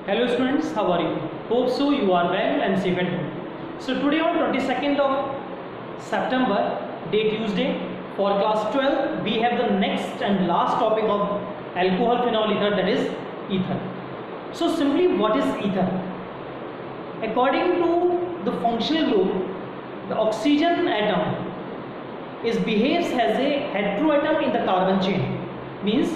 Hello students, how are you? Hope so you are well and safe at home. So today on 22nd of September, day Tuesday, for class 12 we have the next and last topic of alcohol phenol ether, that is ether. So simply, what is ether? According to the functional group, the oxygen atom behaves as a heteroatom in the carbon chain, means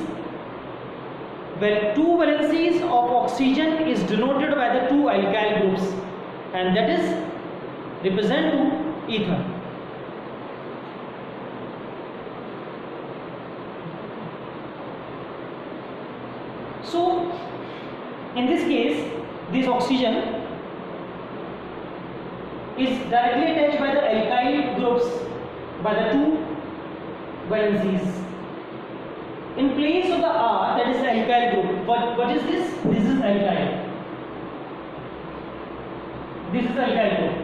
where two valencies of oxygen is denoted by the two alkyl groups, and that is represent to ether. So in this case, this oxygen is directly attached by the alkyl groups by the two valencies. In place of the R, that is the alkyl group. What is this? This is alkyl. This is alkyl group.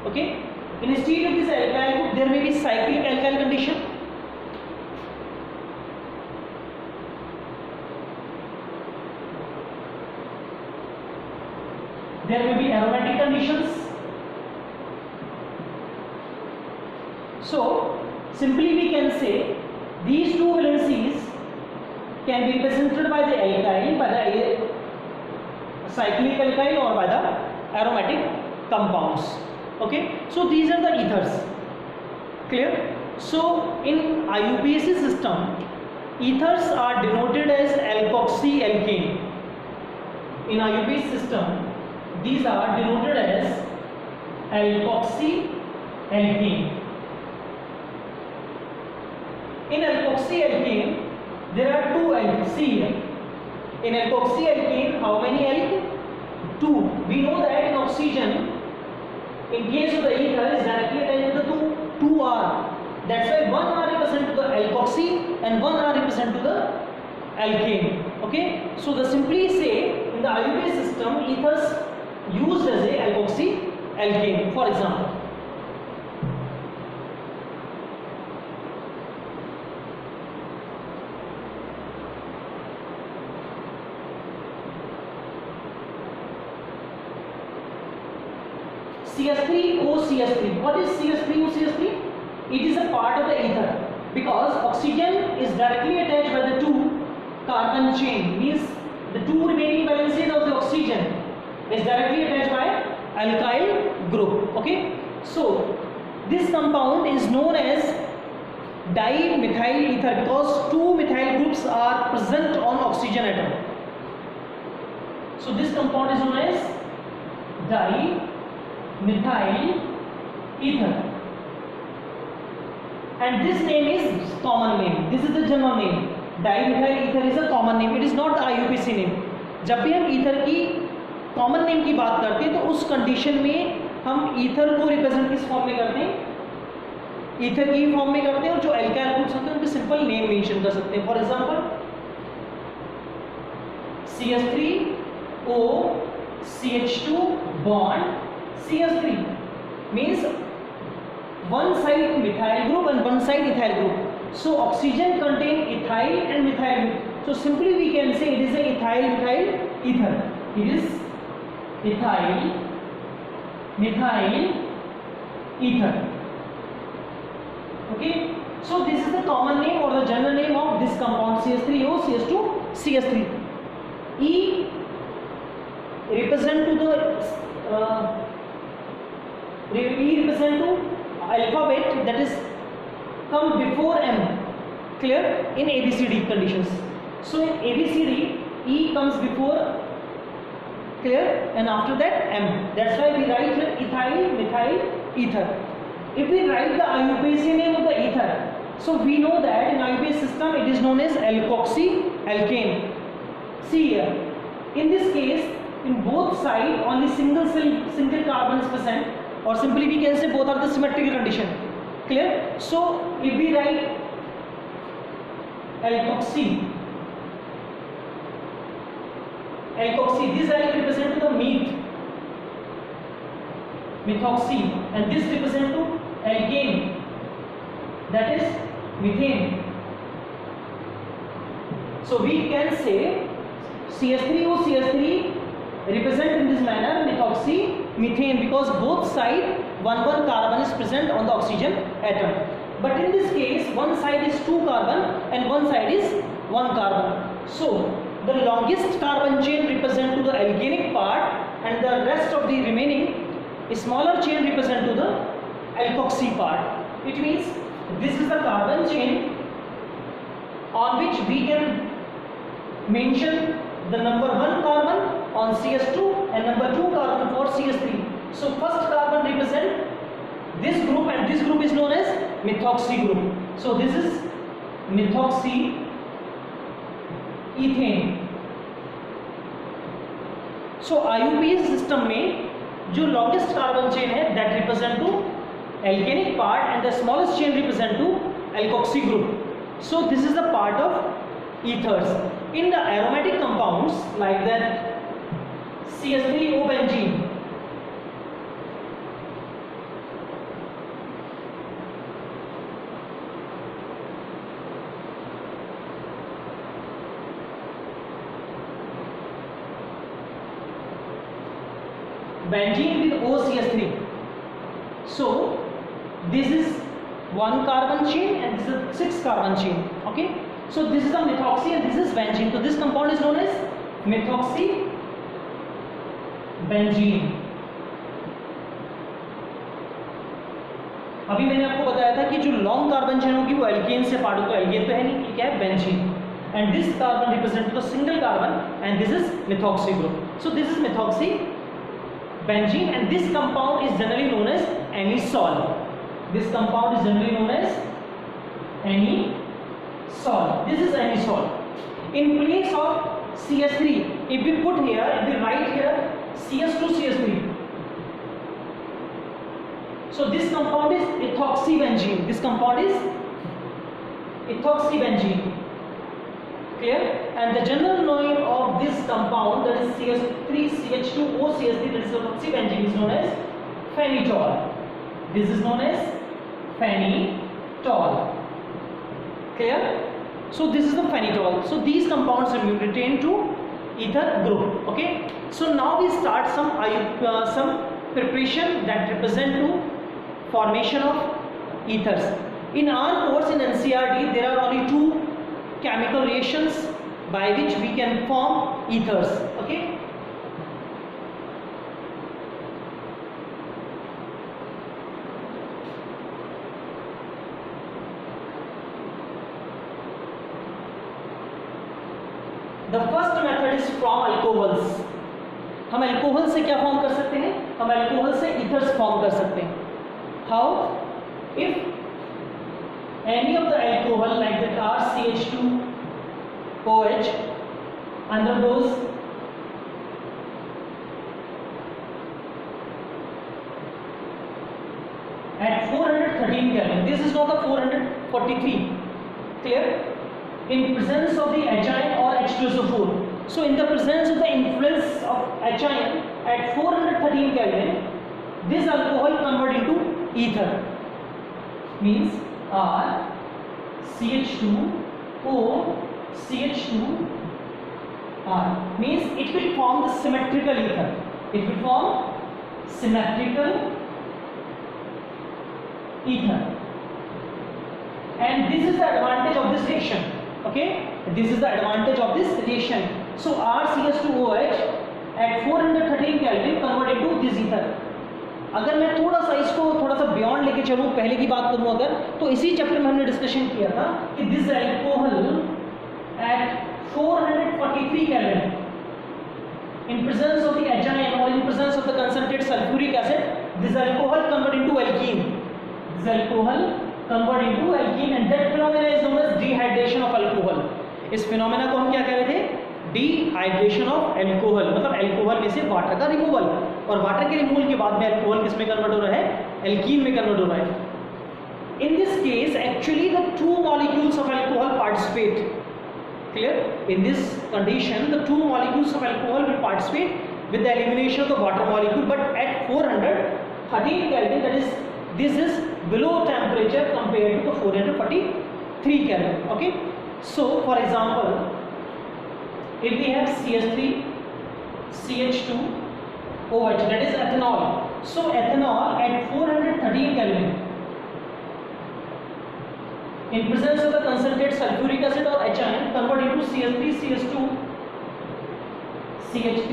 Okay. Instead of this alkyl group, there may be cyclic alkyl condition. There may be aromatic conditions. So simply we can say these two valencies can be represented by the alkyl, by the cyclic alkyl, or by the aromatic compounds. Okay, so these are the ethers. Clear? So in IUPAC system, ethers are denoted as alkoxyalkane. In IUPAC system, these are denoted as alkoxyalkane. In alkoxyalkane, there are two alkyls. See here. In alkoxyalkane, how many alkyl? Two. We know that in oxygen, in case of the ether, is directly attached to the two R. That's why one R represents to the alkoxy and one R represents to the alkane. Okay. So the simply say in the IUPAC system, ethers used as a alkoxyalkane. For example, CS3OCS3. What is CS3OCS3? It is a part of the ether because oxygen is directly attached by the two carbon chain, means the two remaining valencies of the oxygen is directly attached by alkyl group. Okay, so this compound is known as dimethyl ether because two methyl groups are present on oxygen atom. So this compound is known as dimethyl ether, and this name is common name. This is the general name. Dimethyl ether is a common name. It is not the IUPAC name. जब भी हम ether की common name की बात करते हैं तो उस कंडीशन में हम ईथर को रिप्रेजेंट किस फॉर्म में करते हैं? ईथर की फॉर्म में करते हैं, और जो एल्काइल ग्रुप्स होते हैं उनके सिंपल नेम मेंशन कर सकते हैं. For example CH3O CH2 bond CH3 means one side methyl group and one side ethyl group. So oxygen contain ethyl and methyl group. So simply we can say it is a ethyl-methyl ether. It is ethyl-methyl ether. Okay. So this is the common name or the general name of this compound CH3O CH2 CH3. E represent to the E represent to alphabet that is come before M. Clear? In ABCD conditions. So in ABCD, E comes before, clear, and after that M. That's why we write here ethyl methyl ether. If we write the IUPAC name of the ether, so we know that in IUPAC system it is known as alkoxyalkane. See here, in this case, in both sides only single carbon is present, or simply we can say both are the symmetrical condition. Clear? So if we write alkoxy, this I represent to the methoxy, and this represent to alkane, that is methane. So we can say CH3O CH3 methane, because both side one carbon is present on the oxygen atom. But in this case, one side is 2 carbon and one side is 1 carbon. So the longest carbon chain represent to the alkenic part, and the rest of the remaining smaller chain represent to the alkoxy part. It means this is the carbon chain on which we can mention the number 1 carbon on CS2 and number 2 carbon for CS3. So first carbon represent this group, and this group is known as methoxy group. So this is methoxy ethane. So IUPAC system में जो longest carbon chain है that represent to alkenic part, and the smallest chain represent to alkoxy group. So this is the part of ethers. In the aromatic compounds like that CS3O benzene, benzene with OCS3. So this is 1 carbon chain and this is 6 carbon chain. Okay, so this is a methoxy and this is benzene. So this compound is known as methoxy benzene. अभी मैंने आपको बताया था कि जो long carbon chain होगी वो alkene से पार्ट होगा, एल्केन तो है नहीं, ये क्या है, benzene. And this carbon represent the single carbon and this is methoxy group. So this is methoxy benzene, and this compound is generally known as anisole. This compound is generally known as anisole. This is anisole. In place of CS3, if we put here, if we write here CS2 CS3, so this compound is ethoxy benzene. This compound is ethoxy benzene. Clear? And the general name of this compound, that is CS3CH2O CS3, that is ethoxy benzene, is known as phenitol. This is known as phenitol. Clear? So this is the phenitol. So these compounds are retain to ether group. Okay. So now we start some preparation that represent to formation of ethers. In our course in NCERT, there are only 2 chemical reactions by which we can form ethers. Okay. The first method is from alcohols. हम alcohol से क्या form कर सकते हैं? हम alcohol से ethers form कर सकते हैं. How? If any of the alcohol like that RCH2OH undergoes at 413 Kelvin. This is not the 443. Clear? In presence of the HIN or H2SO4. So in the presence of the influence of HIN at 413 Kelvin, this alcohol convert into ether. Means R CH2O CH2 R. Means it will form the symmetrical ether. It will form symmetrical ether. And this is the advantage of this reaction. Okay, this is the advantage of this reaction. So RCH2OH at 413 Kelvin convert into this ether. अगर मैं थोड़ा सा इसको थोड़ा सा beyond लेके चलूँ, पहले की बात करूँ अगर, तो इसी चैप्टर में हमने डिस्कशन किया था कि this alcohol at 443 Kelvin in presence of the HIN or in presence of the concentrated sulfuric acid, this alcohol convert into alkene. This alcohol convert into alkene, and that phenomena is known as dehydration of alcohol. इस phenomena को हम क्या कह रहे थे? Dehydration of alcohol. मतलब alcohol में से वाटर का रिमूवल, और वाटर के रिमूवल के बाद में अल्कोहल किस में कन्वर्ट हो रहा है? एल्कीन में कन्वर्ट हो रहा है. In this case actually the 2 molecules of alcohol participate. Clear? In this condition the 2 molecules of alcohol will participate with the elimination of the water molecule, but at 413 Kelvin, that is, this is below temperature compared to the 443 Kelvin. Okay, so for example, if we have CS3 CH2 OH, that is ethanol. So ethanol at 413 Kelvin in presence of the concentrated sulfuric acid or HIN convert into CH3, CH2, CH3,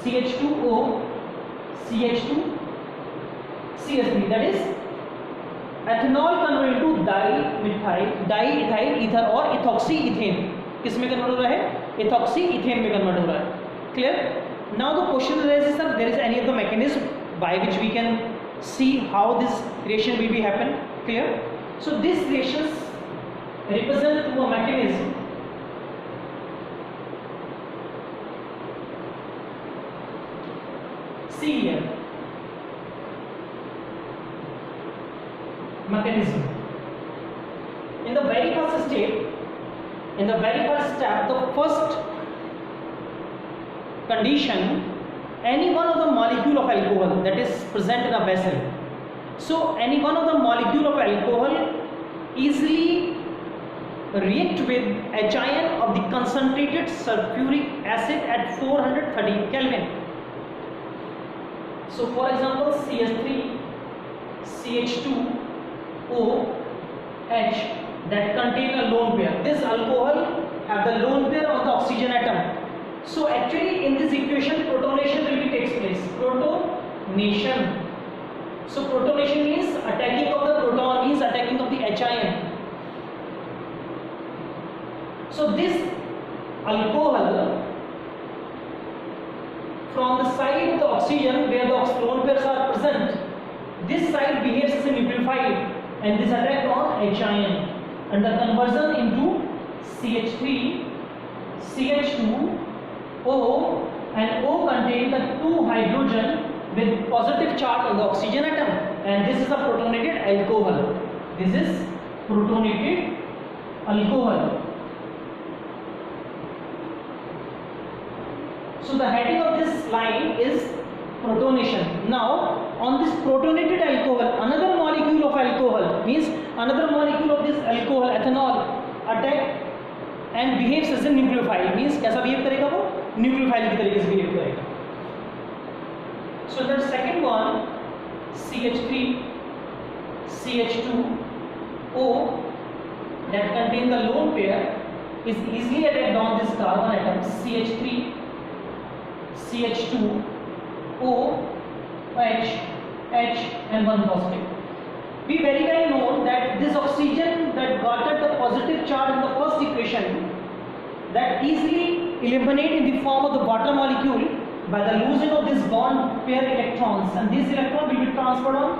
CH2O, CH2, CH3, that is ethanol convert into diethyl ether और ethoxy ethane. किस में convert हो रहा है? ethoxy ethane में convert हो रहा है. Clear? Now the question arises, sir, there is any of the mechanism by which we can see how this reaction will be happen? Clear? So these reactions represent to a mechanism see here mechanism. In the very first state, in the very first step, the first condition, any one of the molecule of alcohol that is present in a vessel. So any one of the molecule of alcohol easily react with HIN of the concentrated sulfuric acid at 430 Kelvin. So for example, CH3, CH2O, H that contain a lone pair. This alcohol have the lone pair of the oxygen atom. So actually in this equation protonation will be takes place. Protonation. So protonation means attacking of the proton, means attacking of the HIN. So this alcohol from the side of the oxygen where the lone pairs are present, this side behaves as a nucleophile and this attack on HIN and the conversion into CH3, CH2O and O contain the two hydrogen with positive charge on the oxygen atom and this is a protonated alcohol. This is protonated alcohol. So the heading of this line is protonation. Now on this protonated alcohol, another molecule of alcohol means another molecule of this alcohol ethanol attack and behaves as a nucleophile, means कैसा behave करेगा वो? Nucleophile की तरीके से behave करेगा. So the second one, CH3, CH2O that contain the lone pair is easily attacked on this carbon atom CH3, CH2O, H and one positive. We very well know that this oxygen that got at the positive charge in the first equation that easily eliminate in the form of the water molecule by the losing of this bond pair electrons, and this electron will be transferred on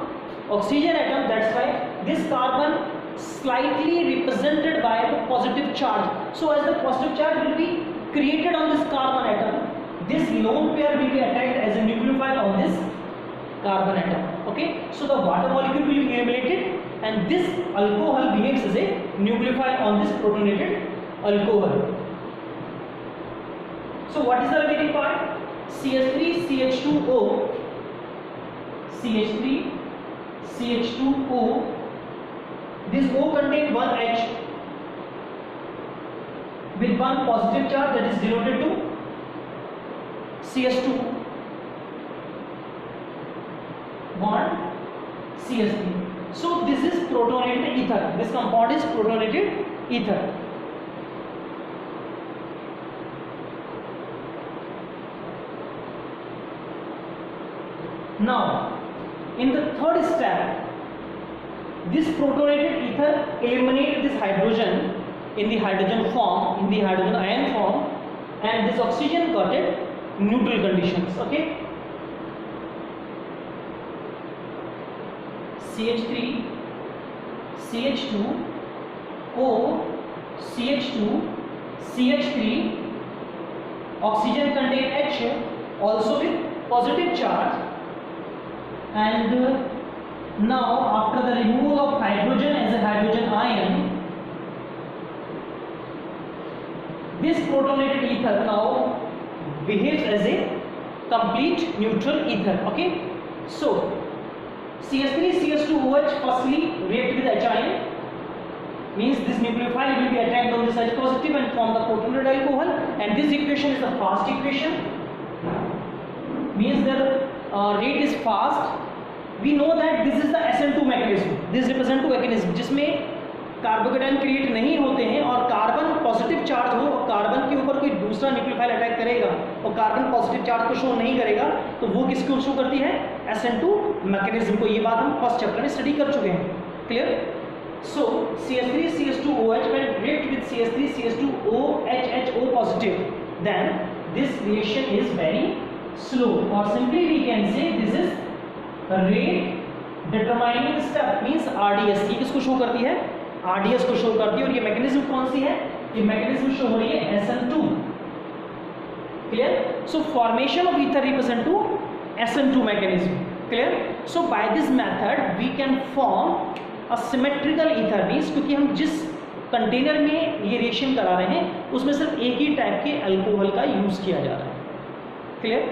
oxygen atom. That's why this carbon slightly represented by the positive charge. So as the positive charge will be created on this carbon atom, this lone pair will be attacked as a nucleophile on this carbon atom. Okay, so the water molecule will be eliminated and this alcohol behaves as a nucleophile on this protonated alcohol. So what is the remaining part? CH3, CH2O, CH3, CH2O. This O contains one H with one positive charge that is denoted to CH2, bond CH3. So this is protonated ether. This compound is protonated ether. Now, in the third step, this protonated ether eliminates this hydrogen in the hydrogen form, in the hydrogen ion form, and this oxygen got it neutral conditions. Okay, CH3, CH2O, CH2, CH3, oxygen contain H also with positive charge, and now after the removal of hydrogen as a hydrogen ion, this protonated ether now behaves as a complete neutral ether. Okay, so CH3, CH2OH firstly react with HIN means this nucleophile will be attacked on this H positive and form the protonated alcohol, and this equation is the fast equation, means the rate is fast. We know that this is the SN2 mechanism, this represent to mechanism जिसमें carbocation create नहीं होते हैं और carbon positive charge हो और carbon के ऊपर कोई दूसरा न्यूक्लियोफाइल अटैक करेगा और कार्बन पॉजिटिव चार्ज को शो नहीं करेगा, तो वो किसको शो करती है? SN2 मैकेनिज्म को। ये बात हम फर्स्ट चैप्टर में स्टडी कर चुके हैं। Clear? So CH3CH2OH when react with CH3CH2OHHO positive, then this reaction is very slow, or simply we can say this is rate determining step, means RDS। ये किसको शो करती है? RDS को show करती है। और ये मैकेनिज्म कौन सी है? ये मैकेनिज्म शो हो रही है SN2। Clear? So formation of ether represent to SN2 mechanism. Clear? So by this method we can form a symmetrical ether, means क्योंकि हम जिस कंटेनर में ये रिएक्शन करा रहे हैं उसमें सिर्फ एक ही टाइप के अल्कोहल का यूज किया जा रहा है। क्लियर?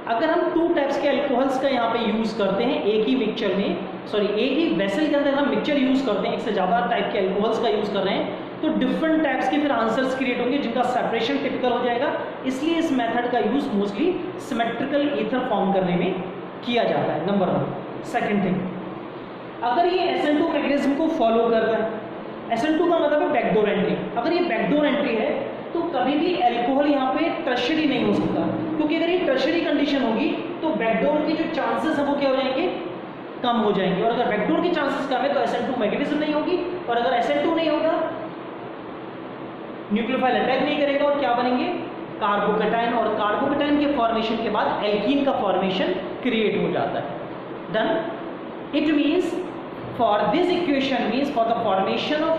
अगर हम 2 टाइप्स के अल्कोहल्स का यहाँ पे यूज करते हैं एक ही मिक्सचर में, एक ही वेसल के अंदर हम मिक्सचर यूज करते हैं, एक से ज़्यादा टाइप के अल्कोहल्स का यूज कर रहे हैं, तो डिफरेंट टाइप्स के फिर आंसर्स क्रिएट होंगे जिनका सेपरेशन टिपिकल हो जाएगा। इसलिए इस मेथड का use mostly symmetrical ether form करने में किया जाता है। नंबर 1। सेकेंड थिंग, अगर ये SN2 मैकेनिज्म को फॉलो कर रहा है, SN2 का मतलब है बैकडोर एंट्री। अगर ये बैकडोर एंट्री है तो कभी भी अल्कोहल यहाँ पे टर्शरी नहीं हो सकता, क्योंकि अगर ये टर्शरी कंडीशन होगी तो बैकडोर के जो चांसेस है वो क्या हो जाएंगे? कम हो जाएंगे। और अगर बैकडोर के चांसेस कम है तो SN2 मैकेनिज्म नहीं होगी, और अगर SN2 नहीं होगा न्यूक्लियोफाइल अटैक नहीं करेगा और क्या बनेंगे? कार्बोकेटाइन, और कार्बोकेटाइन के फॉर्मेशन के बाद एल्कीन का फॉर्मेशन क्रिएट हो जाता है। Done? It means for this equation, means for the formation of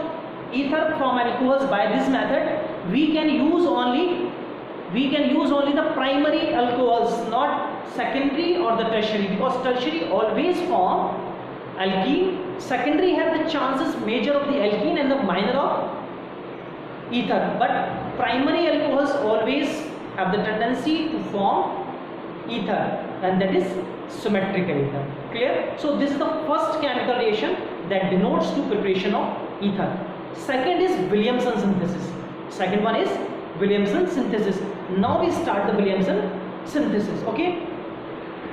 ether from alcohols by this method, we can use only the primary alcohols, not secondary or the tertiary, because tertiary always form alkene, secondary have the chances major of the alkene and the minor of ether, but primary alcohols always have the tendency to form ether, and that is symmetrical ether. Clear? So this is the first chemical reaction that denotes to preparation of ether. Second is Williamson synthesis. Second one is Williamson synthesis. Now we start the Williamson synthesis. Okay.